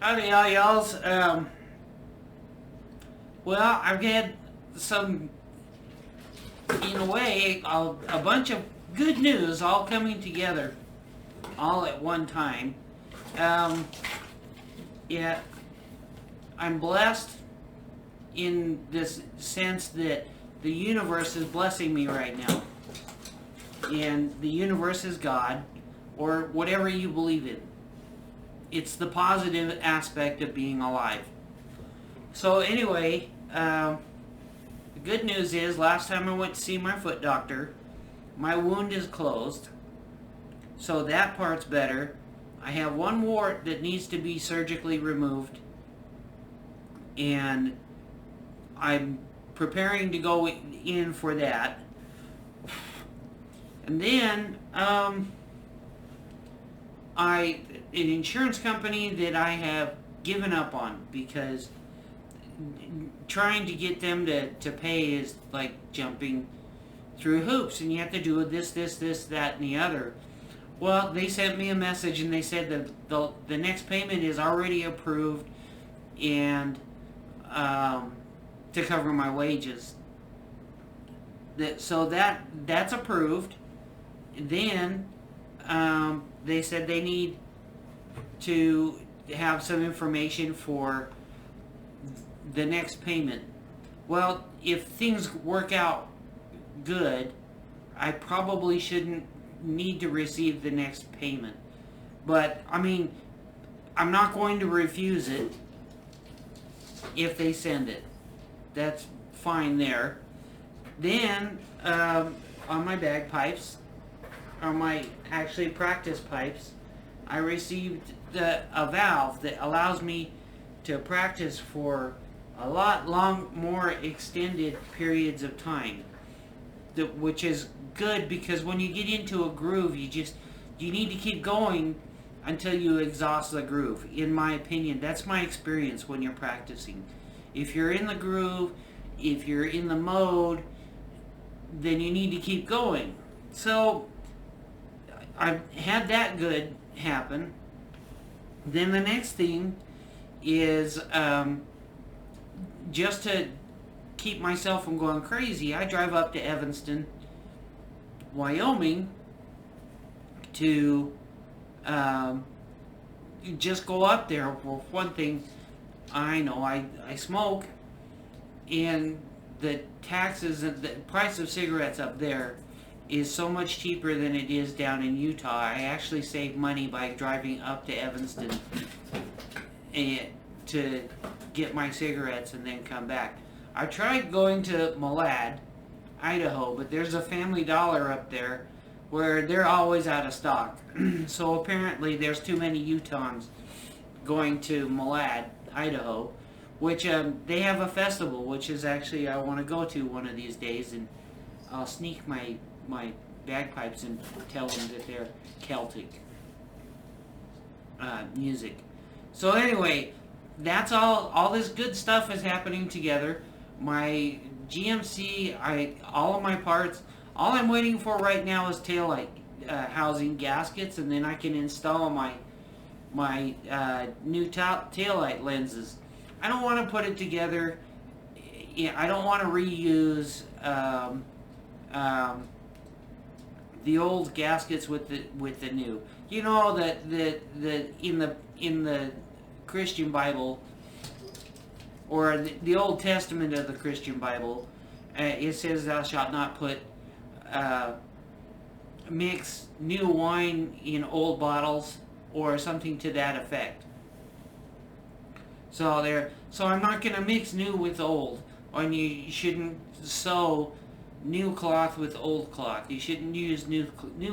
Howdy, y'alls. Well, I've had some, in a way, a bunch of good news all coming together, all at one time. Yeah, I'm blessed in this sense that the universe is blessing me right now. And the universe is God, or whatever you believe in. It's the positive aspect of being alive. So anyway, the good news is last time I went to see my foot doctor, my wound is closed. So that part's better. I have one wart that needs to be surgically removed. And I'm preparing to go in for that. And then, an insurance company that I have given up on because trying to get them to pay is like jumping through hoops, and you have to do this, that, and the other. Well, they sent me a message and they said that the next payment is already approved and to cover my wages. So that's approved. Then they said they need to have some information for the next payment. Well, if things work out good, I probably shouldn't need to receive the next payment. But, I mean, I'm not going to refuse it if they send it. That's fine there. Then, on my bagpipes, or my actually practice pipes, I received a valve that allows me to practice for a lot more extended periods of time, which is good because when you get into a groove, you need to keep going until you exhaust the groove. In my opinion, that's my experience when you're practicing. If you're in the groove, if you're in the mode, then you need to keep going. So I've had that good happen. Then the next thing is just to keep myself from going crazy, I drive up to Evanston, Wyoming to just go up there. For one thing, I know I smoke, and the taxes and the price of cigarettes up there is so much cheaper than it is down in Utah. I actually save money by driving up to Evanston to get my cigarettes and then come back. I tried going to Malad, Idaho, but there's a Family Dollar up there where they're always out of stock. So apparently there's too many Utahns going to Malad, Idaho, which they have a festival, which is actually I want to go to one of these days, and I'll sneak my bagpipes and tell them that they're Celtic music. So anyway, that's all this good stuff is happening together. My GMC, all of my parts, all I'm waiting for right now is taillight housing gaskets, and then I can install my new taillight lenses. I don't want to put it together. I don't want to reuse the old gaskets with the new. You know that in the Christian Bible, or the Old Testament of the Christian Bible, it says thou shalt not put mix new wine in old bottles, or something to that effect. So I'm not going to mix new with old, and you shouldn't sew new cloth with old cloth. You shouldn't use new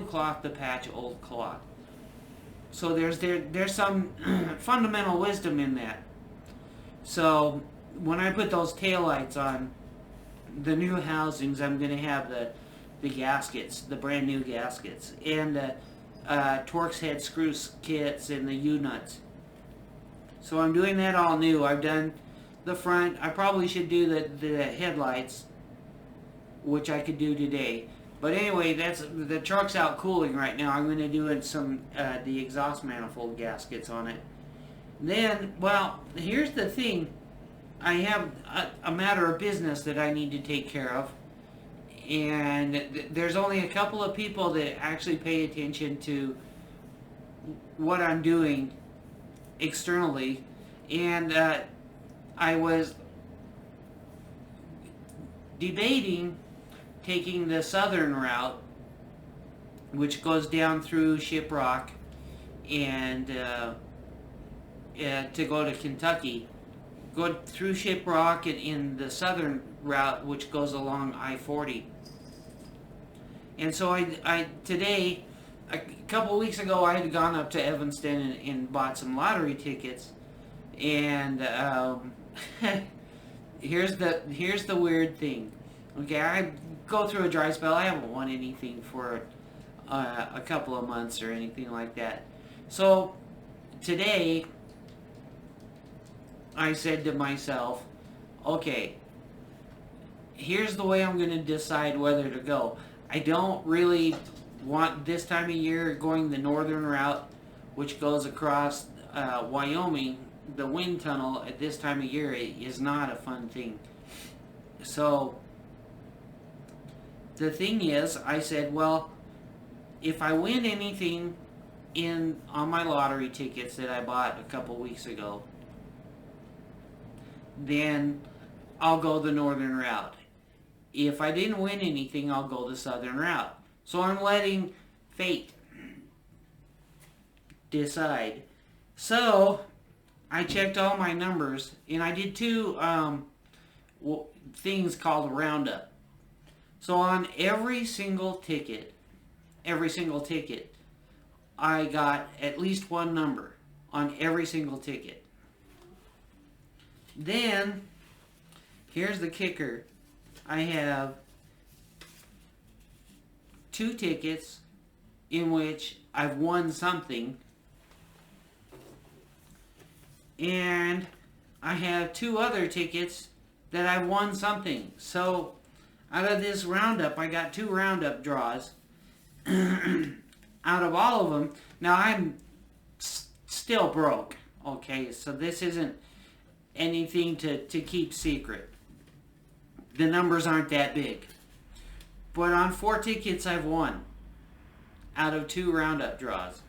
cloth to patch old cloth. So there's some fundamental wisdom in that. So when I put those taillights on the new housings, I'm going to have the gaskets, the brand new gaskets, and the Torx head screw kits and the U-nuts. So I'm doing that all new. I've done the front. I probably should do the headlights, which I could do today. But anyway, the truck's out cooling right now. I'm going to do some the exhaust manifold gaskets on it, Then, well, here's the thing. I have a matter of business that I need to take care of. And there's only a couple of people that actually pay attention to what I'm doing externally. And I was debating taking the southern route, which goes down through Shiprock and to go to Kentucky. Go through Shiprock and in the southern route, which goes along I-40. And so I today, a couple of weeks ago, I had gone up to Evanston and bought some lottery tickets. And here's the weird thing. Okay, I go through a dry spell. I haven't won anything for a couple of months or anything like that. So today, I said to myself, okay, here's the way I'm going to decide whether to go. I don't really want this time of year going the northern route, which goes across Wyoming. The wind tunnel at this time of year is not a fun thing. So the thing is, I said, well, if I win anything on my lottery tickets that I bought a couple weeks ago, then I'll go the northern route. If I didn't win anything, I'll go the southern route. So I'm letting fate decide. So I checked all my numbers, and I did two things called a roundup. So on every single ticket, I got at least one number on every single ticket. Then, here's the kicker. I have 2 tickets in which I've won something, and I have 2 other tickets that I've won something. So, out of this roundup, I got 2 roundup draws. Out of all of them, now I'm still broke. Okay, so this isn't anything to keep secret. The numbers aren't that big. But on 4 tickets I've won out of 2 roundup draws.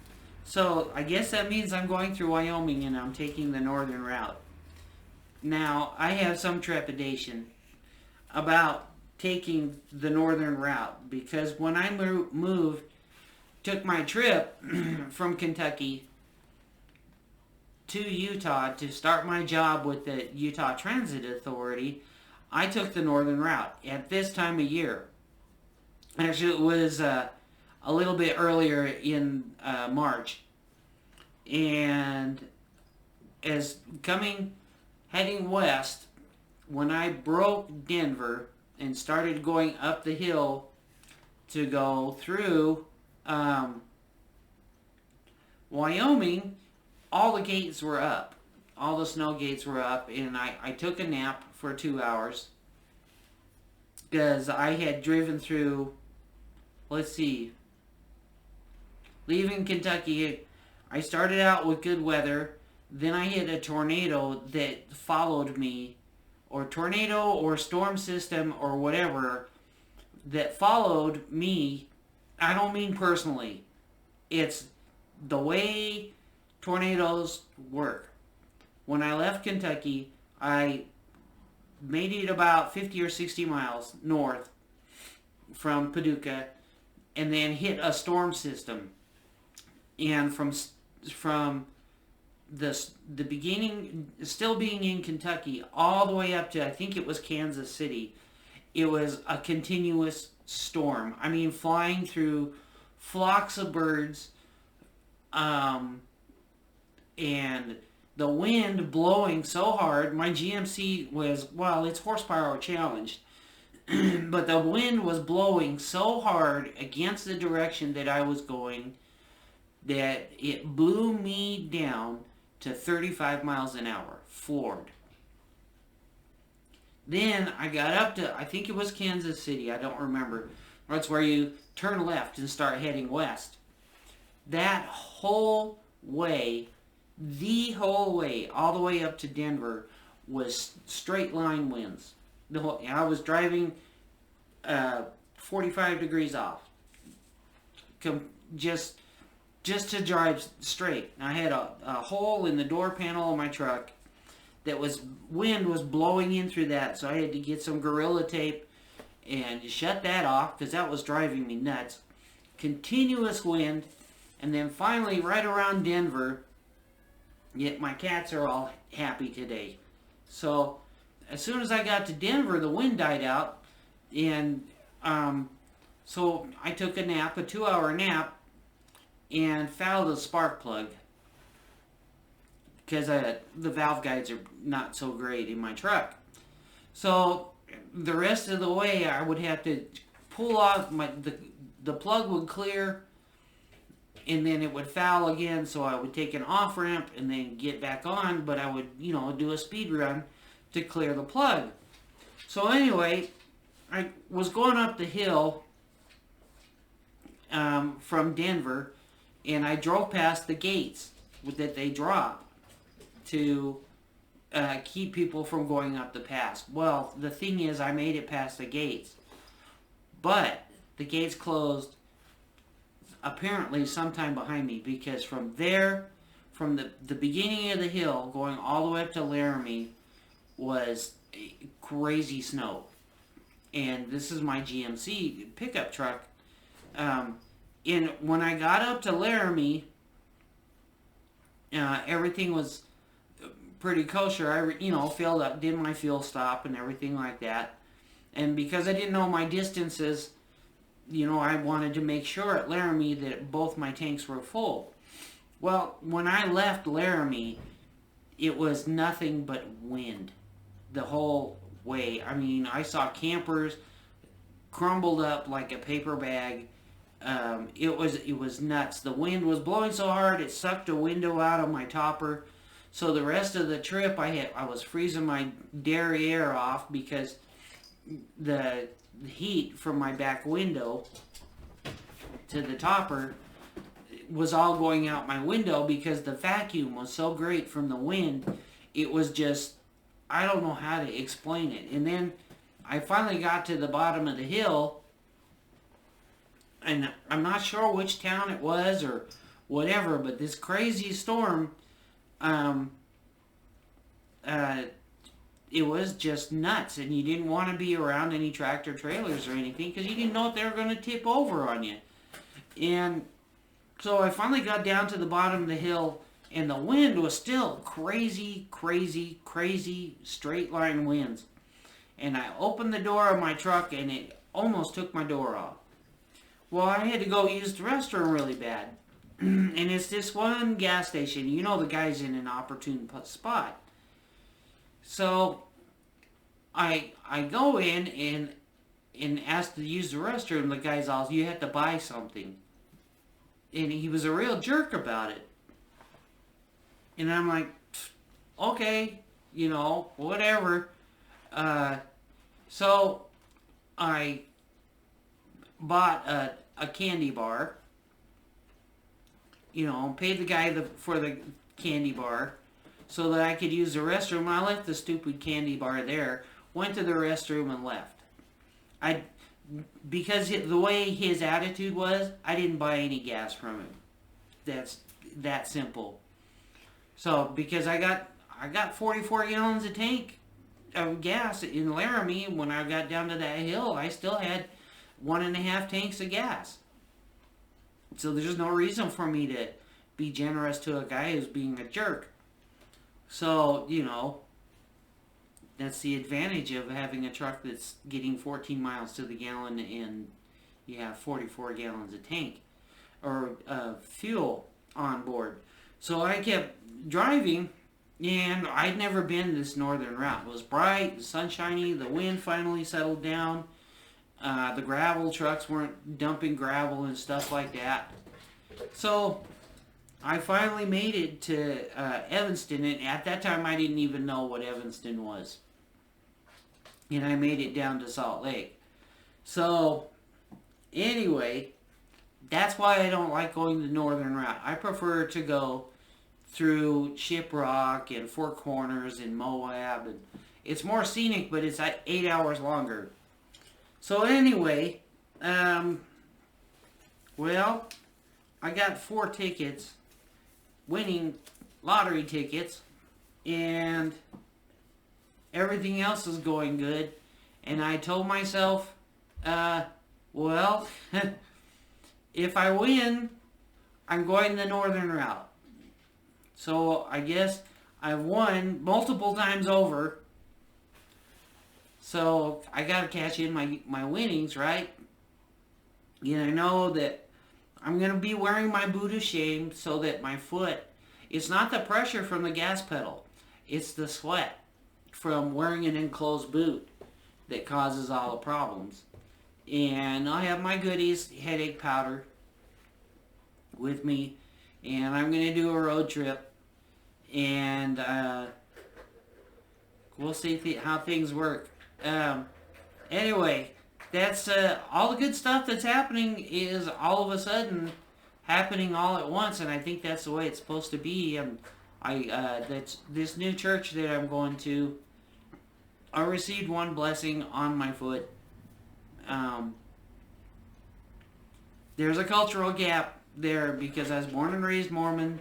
So I guess that means I'm going through Wyoming and I'm taking the northern route. Now, I have some trepidation about taking the northern route because when I took my trip from Kentucky to Utah to start my job with the Utah Transit Authority, I took the northern route at this time of year. Actually, it was a little bit earlier in March. And heading west, when I broke Denver and started going up the hill to go through Wyoming, all the gates were up. All the snow gates were up, and I took a nap for 2 hours because I had driven through, let's see, leaving Kentucky. I started out with good weather, then I hit a tornado that followed me, or tornado or storm system or whatever that followed me. I don't mean personally. It's the way tornadoes work. When I left Kentucky, I made it about 50 or 60 miles north from Paducah and then hit a storm system. And from the beginning, still being in Kentucky, all the way up to, I think it was Kansas City, it was a continuous storm. I mean, flying through flocks of birds, and the wind blowing so hard. My GMC was, well, it's horsepower challenged, but the wind was blowing so hard against the direction that I was going that it blew me down to 35 miles an hour, floored. Then I got up to, I think it was Kansas City, I don't remember. That's where you turn left and start heading west. That whole way the whole way, all the way up to Denver, was straight line winds. I was driving 45 degrees off, just to drive straight. I had a hole in the door panel of my truck that wind was blowing in through that, so I had to get some Gorilla Tape and shut that off because that was driving me nuts. Continuous wind, and then finally right around Denver, yet my cats are all happy today. So as soon as I got to Denver, the wind died out, and so I took a nap, a 2-hour nap, and fouled the spark plug because the valve guides are not so great in my truck. So the rest of the way, I would have to pull off the plug would clear, and then it would foul again. So I would take an off ramp and then get back on, but I would do a speed run to clear the plug. So anyway, I was going up the hill from Denver, and I drove past the gates that they drop to keep people from going up the pass. Well, the thing is, I made it past the gates, but the gates closed apparently sometime behind me, because from the beginning of the hill going all the way up to Laramie was crazy snow. And this is my GMC pickup truck. And when I got up to Laramie, everything was pretty kosher. I, filled up, did my fuel stop and everything like that. And because I didn't know my distances, I wanted to make sure at Laramie that both my tanks were full. Well, when I left Laramie, it was nothing but wind the whole way. I mean, I saw campers crumbled up like a paper bag. It was nuts. The wind was blowing so hard it sucked a window out of my topper. So the rest of the trip, I was freezing my derriere off because the heat from my back window to the topper was all going out my window because the vacuum was so great from the wind. It was just, I don't know how to explain it. And then I finally got to the bottom of the hill, and I'm not sure which town it was or whatever, but this crazy storm, it was just nuts, and you didn't want to be around any tractor trailers or anything because you didn't know if they were going to tip over on you. And so I finally got down to the bottom of the hill, and the wind was still crazy, crazy, crazy straight line winds. And I opened the door of my truck, and it almost took my door off. Well, I had to go use the restroom really bad. And it's this one gas station. The guy's in an opportune spot. So I go in and ask to use the restroom. The guy's all, you have to buy something. And he was a real jerk about it. And I'm like, okay, whatever. So I bought a candy bar. Paid the guy for the candy bar so that I could use the restroom. I left the stupid candy bar there, went to the restroom and left. Because the way his attitude was, I didn't buy any gas from him. That's that simple. So because I got 44 gallons of tank of gas in Laramie, when I got down to that hill, I still had 1.5 tanks of gas. So there's no reason for me to be generous to a guy who's being a jerk. So, that's the advantage of having a truck that's getting 14 miles to the gallon and you have 44 gallons of tank or fuel on board. So I kept driving, and I'd never been this northern route. It was bright, sunshiny, the wind finally settled down. The gravel trucks weren't dumping gravel and stuff like that. So I finally made it to Evanston, and at that time I didn't even know what Evanston was. And I made it down to Salt Lake. So anyway, that's why I don't like going the northern route. I prefer to go through Shiprock and Four Corners and Moab, and it's more scenic, but it's 8 hours longer. So anyway, well, I got 4 tickets, winning lottery tickets, and everything else is going good. And I told myself, well, if I win, I'm going the northern route. So I guess I've won multiple times over. So I got to cash in my winnings, right? And I know that I'm going to be wearing my boot of shame so that my foot, it's not the pressure from the gas pedal. It's the sweat from wearing an enclosed boot that causes all the problems. And I have my goodies, headache powder, with me. And I'm going to do a road trip. And we'll see how things work. Anyway, that's all the good stuff that's happening is all of a sudden happening all at once, and I think that's the way it's supposed to be. That's this new church that I'm going to. I received one blessing on my foot. There's a cultural gap there because I was born and raised Mormon,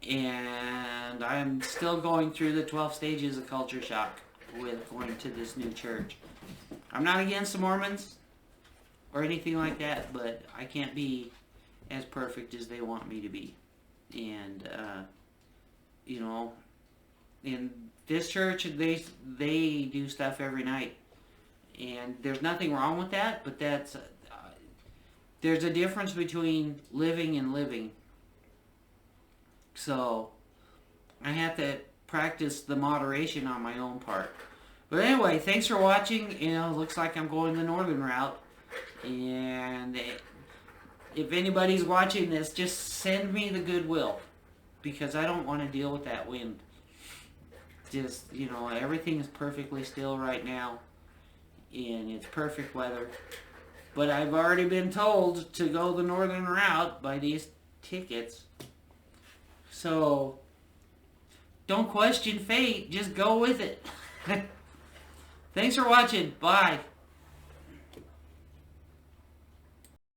and I'm still going through the 12 stages of culture shock with going to this new church. I'm not against the Mormons or anything like that, but I can't be as perfect as they want me to be. And, in this church, they do stuff every night. And there's nothing wrong with that, but there's a difference between living and living. So, I have to practice the moderation on my own part. But anyway, thanks for watching. Looks like I'm going the northern route. And if anybody's watching this, just send me the goodwill. Because I don't want to deal with that wind. Just, everything is perfectly still right now. And it's perfect weather. But I've already been told to go the northern route by these tickets. So, don't question fate. Just go with it. Thanks for watching. Bye.